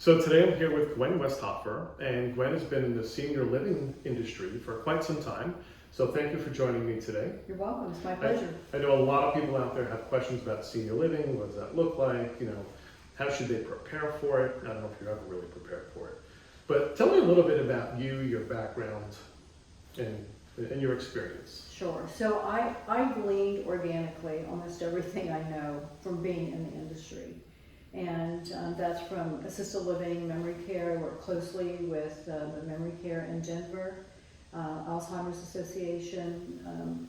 So today I'm here with Gwen Westhafer, and Gwen has been in the senior living industry for quite some time. So thank you for joining me today. You're welcome. It's my pleasure. I know a lot of people out there have questions about senior living. What does that look like? How should they prepare for it? I don't know if you're ever really prepared for it. But tell me a little bit about you, your background, and your experience. Sure. So I gleaned organically almost everything I know from being in the industry. And that's from assisted living, memory care. I work closely with the memory care in Denver, Alzheimer's Association,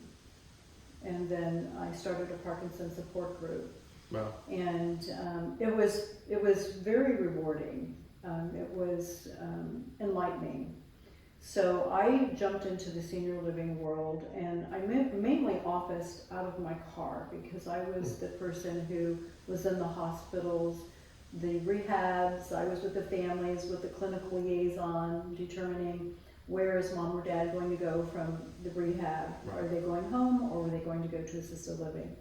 and then I started a Parkinson's support group. Wow. And it was very rewarding. It was enlightening. So I jumped into the senior living world, and I mainly officed out of my car because I was the person who was in the hospitals, the rehabs. I was with the families, with the clinical liaison, determining where is mom or dad going to go from the rehab. Right. Are they going home, or are they going to go to assisted living?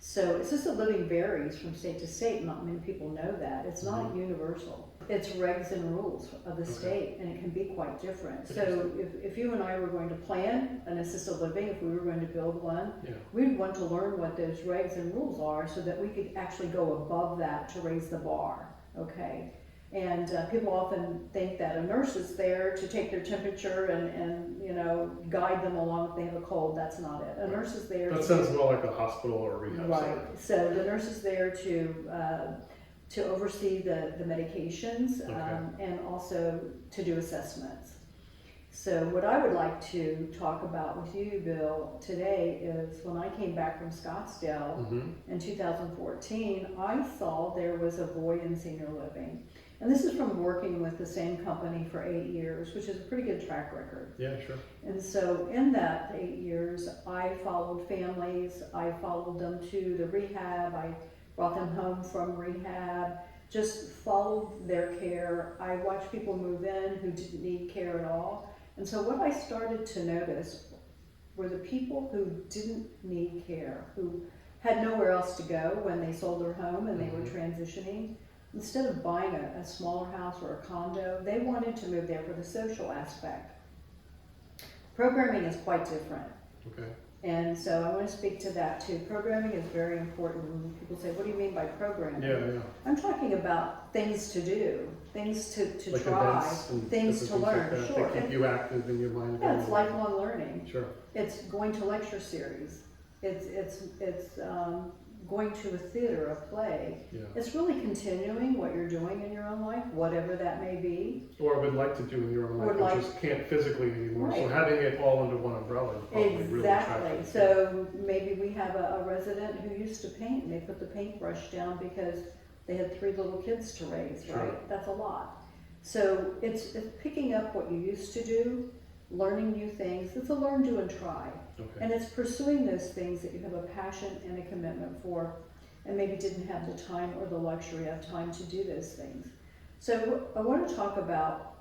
So assisted living varies from state to state. Not many people know that. It's not universal. It's regs and rules of the state, and it can be quite different. So if you and I were going to plan an assisted living, if we were going to build one, we'd want to learn what those regs and rules are so that we could actually go above that to raise the bar, okay? And people often think that a nurse is there to take their temperature and guide them along if they have a cold. That's not it. A nurse is there. That sounds more like a hospital or a rehab center. So the nurse is there to oversee the medications and also to do assessments. So what I would like to talk about with you, Bill, today is when I came back from Scottsdale in 2014, I saw there was a void in senior living. And this is from working with the same company for 8 years, which is a pretty good track record. Yeah, sure. And so in that 8 years, I followed families, I followed them to the rehab, I brought them home from rehab, just followed their care. I watched people move in who didn't need care at all. And so what I started to notice were the people who didn't need care, who had nowhere else to go when they sold their home and they were transitioning. Instead of buying a smaller house or a condo, they wanted to move there for the social aspect. Programming is quite different. Okay. And so I want to speak to that too. Programming is very important. When people say, what do you mean by programming? Yeah. I'm talking about things to do, things to like try, things to learn. Like sure. They keep you active in your mind. Yeah, it's lifelong learning. Sure. It's going to lecture series. It's going to a theater, a play. Yeah. It's really continuing what you're doing in your own life, whatever that may be. Or would like to do in your own life, but just can't physically anymore. Right. So having it all under one umbrella is probably really attractive. So maybe we have a resident who used to paint, and they put the paintbrush down because they had 3 little kids to raise, right? Sure. That's a lot. So it's picking up what you used to do, learning new things. It's a learn, do, and try. Okay. And it's pursuing those things that you have a passion and a commitment for, and maybe didn't have the time or the luxury of time to do those things. So I want to talk about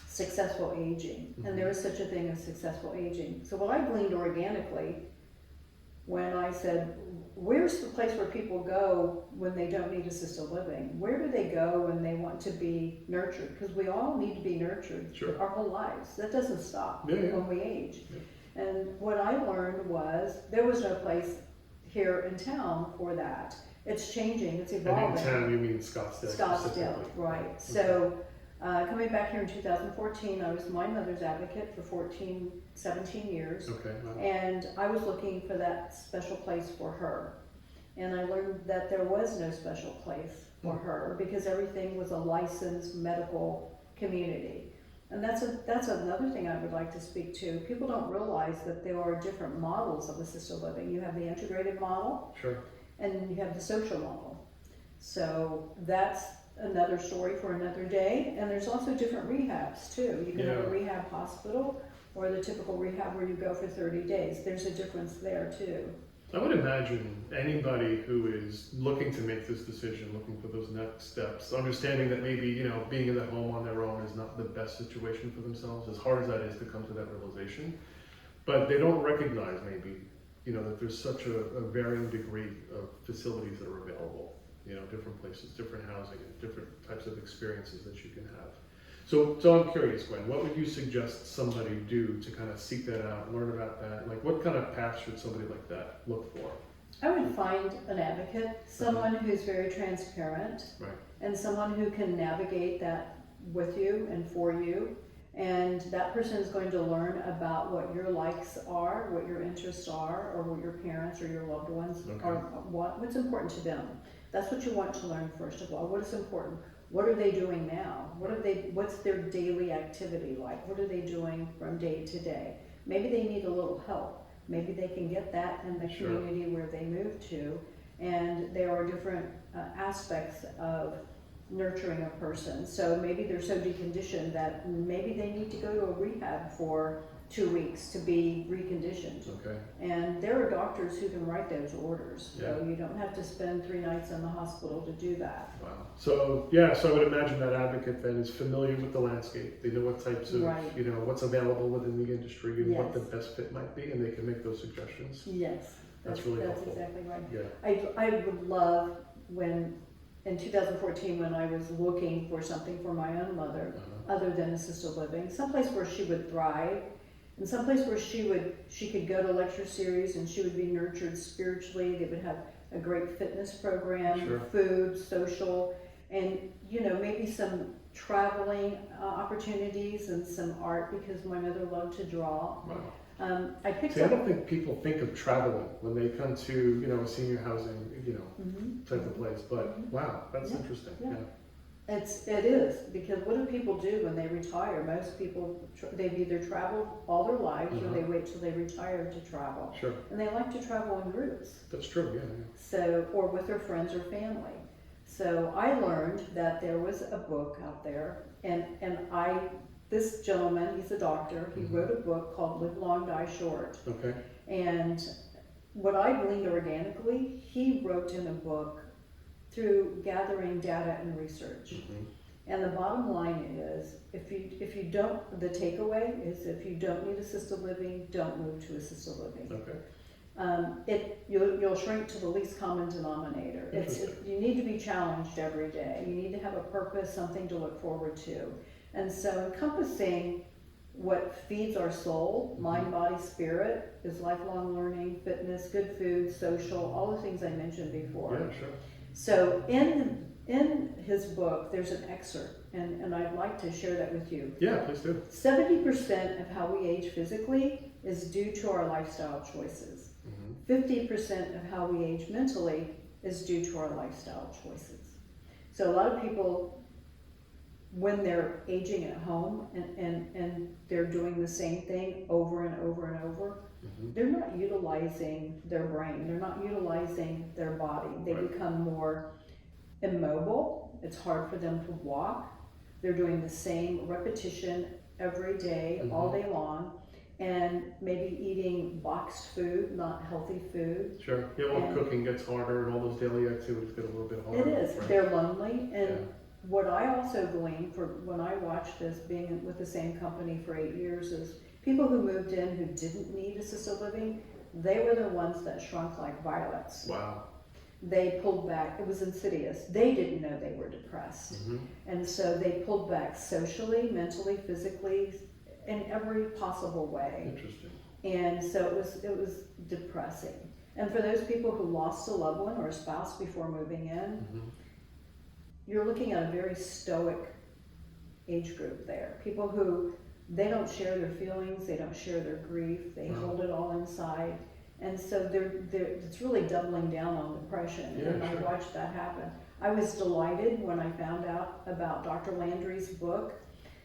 successful aging, and there is such a thing as successful aging. So what I gleaned organically when I said, where's the place where people go when they don't need assisted living? Where do they go when they want to be nurtured? Because we all need to be nurtured our whole lives. That doesn't stop when we age. Yeah. And what I learned was there was no place here in town for that. It's changing, it's evolving. And in town you mean Scottsdale? Scottsdale, right. Okay. So coming back here in 2014, I was my mother's advocate for 17 years. Okay. Wow. And I was looking for that special place for her. And I learned that there was no special place for her because everything was a licensed medical community. And that's another thing I would like to speak to. People don't realize that there are different models of assisted living. You have the integrated model, and you have the social model. So that's another story for another day. And there's also different rehabs too. You can have a rehab hospital or the typical rehab where you go for 30 days. There's a difference there too. I would imagine anybody who is looking to make this decision, looking for those next steps, understanding that maybe, being in the home on their own is not the best situation for themselves, as hard as that is to come to that realization. But they don't recognize maybe, that there's such a varying degree of facilities that are available. different places, different housing, and different types of experiences that you can have. So I'm curious, Gwen, what would you suggest somebody do to kind of seek that out, learn about that? Like, what kind of path should somebody like that look for? I would find an advocate, someone who's very transparent, Right. and someone who can navigate that with you and for you. And that person is going to learn about what your likes are, what your interests are, or what your parents or your loved ones are, what's important to them. That's what you want to learn first of all. What is important? What are they doing now? What's their daily activity like? What are they doing from day to day? Maybe they need a little help. Maybe they can get that in the community where they move to. And there are different aspects of nurturing a person. So maybe they're so deconditioned that maybe they need to go to a rehab for 2 weeks to be reconditioned. Okay. And there are doctors who can write those orders. Yeah. So you don't have to spend 3 nights in the hospital to do that. Wow. So I would imagine that advocate then is familiar with the landscape. They know what types of, Right. what's available within the industry and what Yes. the best fit might be, and they can make those suggestions. Yes, That's really that's helpful. exactly right. Yeah. I would love in 2014 when I was looking for something for my own mother, other than assisted living, someplace where she would thrive, and someplace where she could go to lecture series and she would be nurtured spiritually. They would have a great fitness program, Sure. food, social, and maybe some traveling opportunities and some art, because my mother loved to draw. Wow. I picked See, I up. don't think people think of traveling when they come to, a senior housing, type of place. But wow, that's interesting. Yeah. Yeah. It is, because what do people do when they retire? Most people, they've either traveled all their lives or they wait till they retire to travel. Sure. And they like to travel in groups. That's true. Yeah. So, or with their friends or family. So I learned that there was a book out there, and this gentleman, he's a doctor, he wrote a book called Live Long, Die Short. Okay. And what I gleaned organically, he wrote in a book through gathering data and research. And the bottom line is, if you don't, the takeaway is, if you don't need assisted living, don't move to assisted living. Okay. You'll shrink to the least common denominator. You need to be challenged every day. You need to have a purpose, something to look forward to. And so encompassing what feeds our soul, mind, body, spirit, is lifelong learning, fitness, good food, social, all the things I mentioned before. Yeah, sure. So in his book, there's an excerpt, and I'd like to share that with you. Yeah, please do. 70% of how we age physically is due to our lifestyle choices. 50% of how we age mentally is due to our lifestyle choices. So a lot of people, when they're aging at home and they're doing the same thing over and over and over, they're not utilizing their brain, they're not utilizing their body. They become more immobile. It's hard for them to walk. They're doing the same repetition every day, all day long, and maybe eating boxed food, not healthy food. Sure. Yeah, well, cooking gets harder and all those daily activities get a little bit harder. It is. Right? They're lonely. And what I also gleaned when I watched this, being with the same company for 8 years, is people who moved in who didn't need assisted living, they were the ones that shrunk like violets. Wow. They pulled back. It was insidious. They didn't know they were depressed. And so they pulled back socially, mentally, physically, in every possible way. Interesting. And so it was depressing. And for those people who lost a loved one or a spouse before moving in, you're looking at a very stoic age group there. People who, they don't share their feelings, they don't share their grief, they hold it all inside. And so it's really doubling down on depression. Yeah, and I watched that happen. I was delighted when I found out about Dr. Landry's book.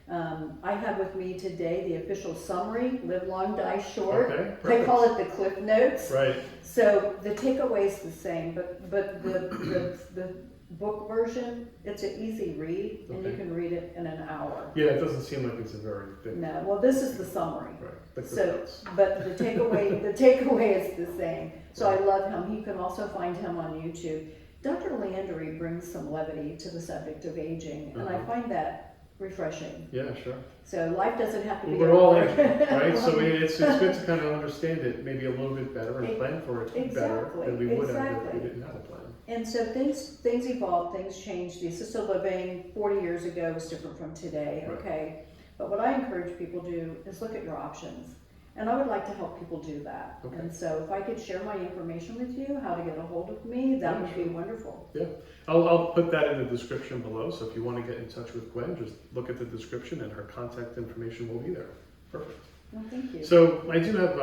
I have with me today the official summary, Live Long, Die Short. Okay, They call it the Cliff Notes. Right. So the takeaway is the same, but the book version, it's an easy read, and you can read it in an hour. Yeah, it doesn't seem like it's a very big. No, well, this is the summary. Right. So, but the takeaway is the same. So I love him. You can also find him on YouTube. Dr. Landry brings some levity to the subject of aging, and I find that refreshing. Yeah, sure. So life doesn't have to be. We're all aging, right? So it's good to kind of understand it maybe a little bit better and plan for it better than we would have if we didn't have a plan. And so things evolve, things change. The assisted living 40 years ago was different from today, Right. okay? But what I encourage people to do is look at your options. And I would like to help people do that. Okay. And so if I could share my information with you, how to get a hold of me, that Yeah, would sure. be wonderful. Yeah, I'll put that in the description below, so if you want to get in touch with Gwen, just look at the description and her contact information will be there. Perfect. Well, thank you. So I do have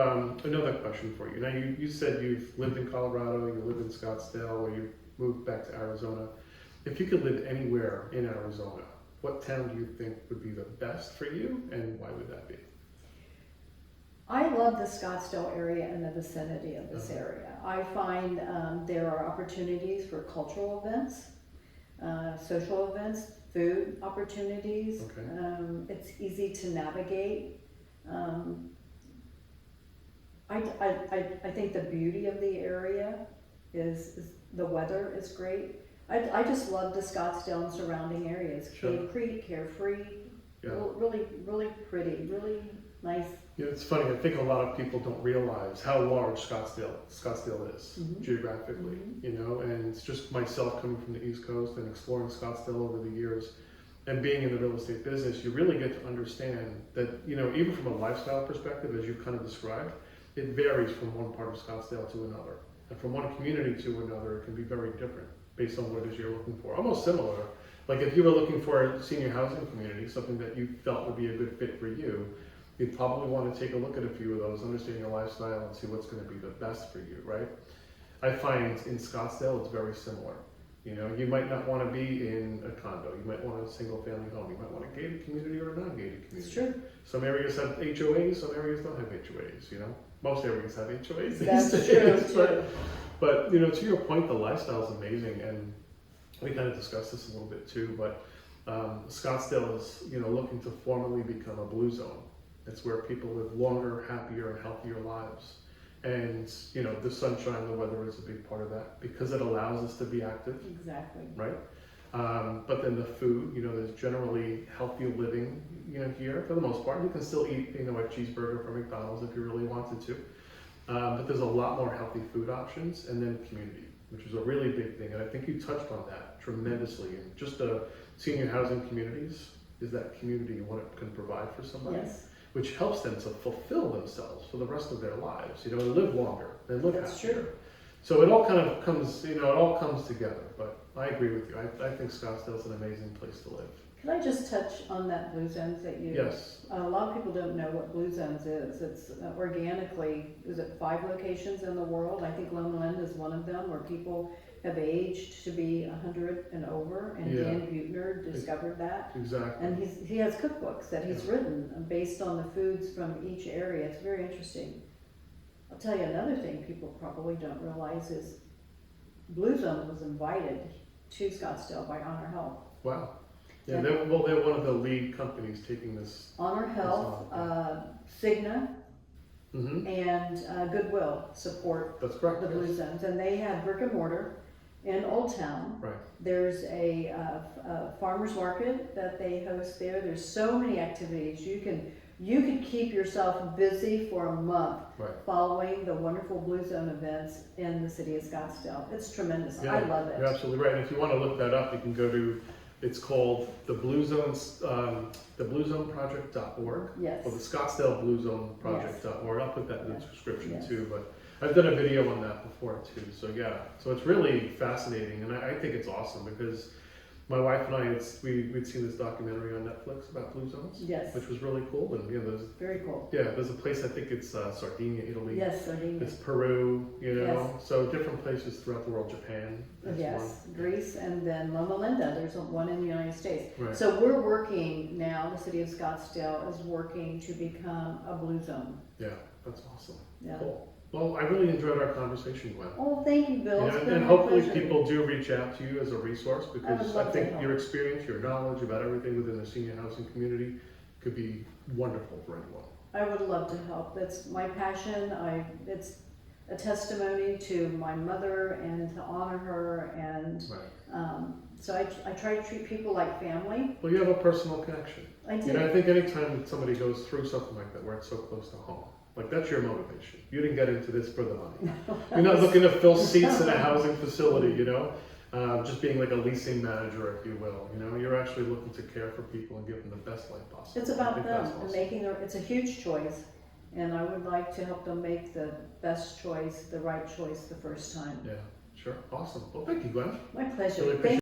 another question for you. Now you said you've lived in Colorado, you live in Scottsdale, or you moved back to Arizona. If you could live anywhere in Arizona, what town do you think would be the best for you, and why would that be? I love the Scottsdale area and the vicinity of this area. I find there are opportunities for cultural events, social events, food opportunities. Okay. It's easy to navigate. I think the beauty of the area is the weather is great. I just love the Scottsdale and surrounding areas. Sure. Cave Creek, carefree, Yeah. really, really pretty, really nice. Yeah, it's funny. I think a lot of people don't realize how large Scottsdale is Mhm. geographically. Mhm. You know, and it's just myself coming from the East Coast and exploring Scottsdale over the years, and being in the real estate business, you really get to understand that, you know, even from a lifestyle perspective, as you kind of described, it varies from one part of Scottsdale to another, and from one community to another, it can be very different based on what it is you're looking for. Almost similar. Like if you were looking for a senior housing community, something that you felt would be a good fit for you, you'd probably want to take a look at a few of those, understand your lifestyle, and see what's going to be the best for you, right? I find in Scottsdale it's very similar. You know, you might not want to be in a condo. You might want a single family home. You might want a gated community or a non-gated community. It's true. Some areas have HOAs, some areas don't have HOAs, you know? Most areas have HOAs these That's days. true, too. But, you know, to your point, the lifestyle is amazing, and we kind of discussed this a little bit too, but Scottsdale is, you know, looking to formally become a blue zone. It's where people live longer, happier, and healthier lives. And, you know, the sunshine, the weather is a big part of that because it allows us to be active, Exactly. right? But then the food, you know, there's generally healthy living, you know, here for the most part. You can still eat, you know, a cheeseburger from McDonald's if you really wanted to. But there's a lot more healthy food options, and then community, which is a really big thing. And I think you touched on that tremendously. And just the senior housing communities is that community and what it can provide for somebody, Yes, which helps them to fulfill themselves for the rest of their lives. You know, and live longer, and live that's happier. true. So it all kind of comes, you know, it all comes together. But I agree with you. I think Scottsdale's an amazing place to live. Can I just touch on that Blue Zones that you? Yes. A lot of people don't know what Blue Zones is. It's organically, is it 5 locations in the world? I think Loma Linda is one of them where people have aged to be 100 and over, and Yeah. Dan Buettner discovered that. Exactly. And he has cookbooks that he's written based on the foods from each area. It's very interesting. I'll tell you another thing people probably don't realize is Blue Zone was invited to Scottsdale by Honor Health. Wow. Yeah, And- they're one of the lead companies taking this. Honor Health, Cigna, Mm-hmm. and Goodwill support That's correct. the Blue Yes. Zones, and they have brick and mortar in Old Town. Right. There's a farmers market that they host there. There's so many activities. You could keep yourself busy for a month Right. following the wonderful Blue Zone events in the city of Scottsdale. It's tremendous. Yeah, I love it. You're absolutely right. And if you want to look that up, you can go to. It's called the Blue Zones, the BlueZoneProject.org. Yes. Or the Scottsdale BlueZoneProject.org. I'll put that in the Yes. description Yes. too. But I've done a video on that before too. So yeah, so it's really fascinating, and I think it's awesome because my wife and I, we'd seen this documentary on Netflix about Blue Zones, Yes. which was really cool. And Very cool. there's a place, I think it's Sardinia, Italy. Yes, Sardinia. It's Peru, you know, Yes. so different places throughout the world. Japan. is Yes, Greece, and then Loma Linda. There's one in the United States. one. Right. So we're working now, the city of Scottsdale is working to become a Blue Zone. Yeah, that's awesome. Yeah. Cool. Well, I really enjoyed our conversation, Gwen. Oh, thank you, Bill. It's And, been and my hopefully pleasure. people do reach out to you as a resource because love I to think help. your experience, your knowledge about everything within the senior housing community could be wonderful for anyone. I would love to help. That's my passion. It's a testimony to my mother and to honor her, and Right. so I try to treat people like family. Well, you have a personal connection. I You do. know, I think anytime somebody goes through something like that where it's so close to home, Like, that's your motivation. You didn't get into this for the money. You're not looking to fill seats in a housing facility, you know? Just being like a leasing manager, if you will. You know, you're actually looking to care for people and give them the best life possible. It's I about think them that's and awesome. making it's a huge choice, and I would like to help them make the best choice, the right choice the first time. Yeah, sure. Awesome. Well, thank you, Gwen. My pleasure. Really Thank